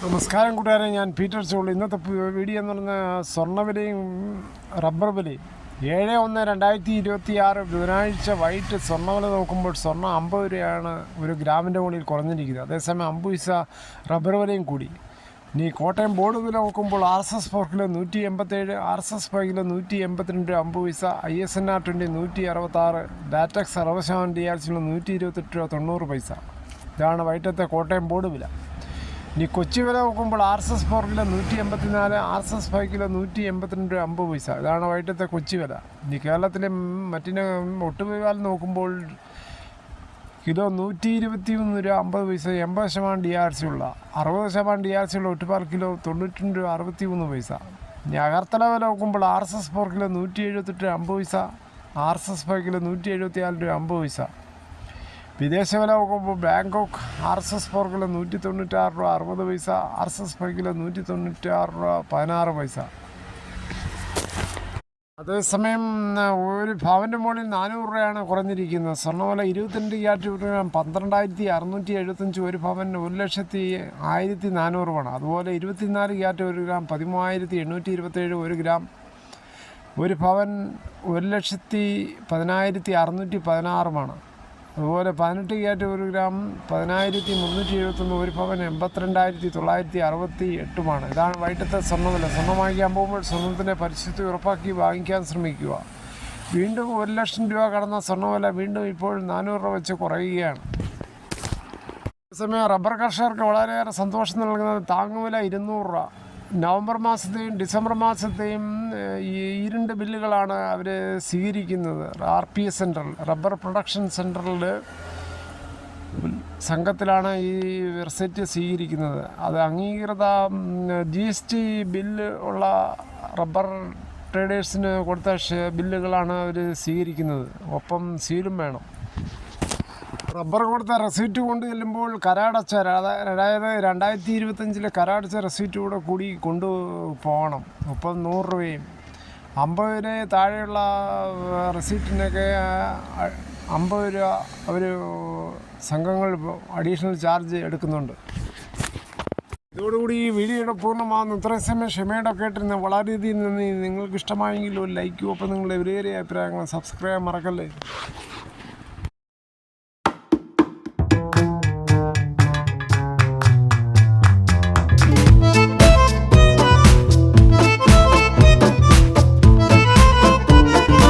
നമസ്കാരം കൂട്ടുകാരെ, ഞാൻ പീറ്റർ ചോളി. ഇന്നത്തെ വീഡിയോ എന്ന് പറഞ്ഞാൽ സ്വർണ്ണവിലയും റബ്ബർ വിലയും. 7/1/2026 ബുധനാഴ്ച വൈകിട്ട് സ്വർണ്ണവില നോക്കുമ്പോൾ സ്വർണ്ണം 50 രൂപയാണ് ഒരു ഗ്രാമിൻ്റെ മുകളിൽ കുറഞ്ഞിരിക്കുന്നത്. അതേസമയം 50 പൈസ റബ്ബർ വിലയും കൂടി. ഇനി കോട്ടയം ബോർഡ് വില നോക്കുമ്പോൾ RSS 4 കിലോ 187, RSS 5 കിലോ 182 രൂപ 50 പൈസ, ISNR 20 166, ഡാറ്റക്സ് 60% DRC 128 രൂപ 90 പൈസ. ഇതാണ് വൈകിട്ടത്തെ കോട്ടയം ബോർഡ് വില. ഇനി കൊച്ചി വില നോക്കുമ്പോൾ RSS 4 കിലോ 184, RSS 5 കിലോ 182 രൂപ 50 പൈസ. ഇതാണ് വൈകിട്ടത്തെ കൊച്ചി വില. ഇനി കേരളത്തിലെ മറ്റിന് ഒട്ടുവില നോക്കുമ്പോൾ കിലോ 121 രൂപ 50 പൈസ, 80% DRC ഉള്ള, 60% DRC ഉള്ള ഒട്ടുപാൽ കിലോ 92 രൂപ 63 പൈസ. ഇനി അകർത്തല വില നോക്കുമ്പോൾ RSS 4 കിലോ 178 രൂപ 50 പൈസ, RSS 5 കിലോ 174 രൂപ 50 പൈസ. വിദേശ വില നോക്കുമ്പോൾ ബാങ്കോക്ക് RSS 4 കിലോ 196 രൂപ 60 പൈസ, RSS 5 കിലോ 196 രൂപ 16 പൈസ. അതേസമയം ഒരു പവൻ്റെ മുകളിൽ 400 രൂപയാണ് കുറഞ്ഞിരിക്കുന്നത്. സ്വർണ്ണവില 22 ക്യാരറ്റ് ഗ്രാം 12,675, ഒരു പവൻ 1,01,400 വേണം. അതുപോലെ 24 ക്യാരറ്റ് 1 ഗ്രാം 13,827, ഒരു ഗ്രാം ഒരു പവൻ 1,10,616 ആണ്. അതുപോലെ 18 ക്യാരറ്റ് 1 ഗ്രാം 10,371, ഒരു പവൻ 82,968. ഇതാണ് വൈകിട്ടത്തെ സ്വർണ്ണവില. സ്വർണ്ണം വാങ്ങിക്കാൻ പോകുമ്പോൾ സ്വർണ്ണത്തിൻ്റെ പരിശുദ്ധി ഉറപ്പാക്കി വാങ്ങിക്കാൻ ശ്രമിക്കുക. വീണ്ടും 1,00,000 രൂപ കടന്ന സ്വർണ്ണവില വീണ്ടും ഇപ്പോൾ 400 രൂപ വെച്ച് കുറയുകയാണ്. അതേസമയം റബ്ബർ കർഷകർക്ക് വളരെയേറെ സന്തോഷം നൽകുന്നത് താങ്ങുവില 200 രൂപ. നവംബർ മാസത്തെയും ഡിസംബർ മാസത്തെയും ഈ 2 ബില്ലുകളാണ് അവർ സ്വീകരിക്കുന്നത്. RPS central rubber production central സംഘത്തിലാണ് ഈ വെബ്സൈറ്റ് സ്വീകരിക്കുന്നത്. അത് അംഗീകൃത GST ബില്ല് ഉള്ള റബ്ബർ ട്രേഡേഴ്സിന് കൊടുത്ത ബില്ലുകളാണ് അവർ സ്വീകരിക്കുന്നത്. ഒപ്പം സീലും വേണം. റബ്ബർ കൊടുത്ത റെസീറ്റ് കൊണ്ട് ചെല്ലുമ്പോൾ കരാടച്ച, അതായത് 2025 കരാടച്ച റെസീറ്റ് കൂടി കൊണ്ടുപോകണം. ഒപ്പം 100 രൂപയും. 50 താഴെയുള്ള റെസീറ്റിനൊക്കെ 50 രൂപ അവർ സംഘങ്ങൾ അഡീഷണൽ ചാർജ് എടുക്കുന്നുണ്ട്. ഇതോടുകൂടി ഈ വീഡിയോയുടെ പൂർണ്ണമാകുന്നു. ഇത്രയും സമയം ക്ഷമയുടെ കേട്ടിരുന്ന വളരെയധികം നന്ദി. നിങ്ങൾക്ക് ഇഷ്ടമായെങ്കിൽ ഒരു ലൈക്കും, ഒപ്പം നിങ്ങളുടെ വിലയേറിയ അഭിപ്രായങ്ങൾ സബ്സ്ക്രൈബ് മറക്കല്ലേ.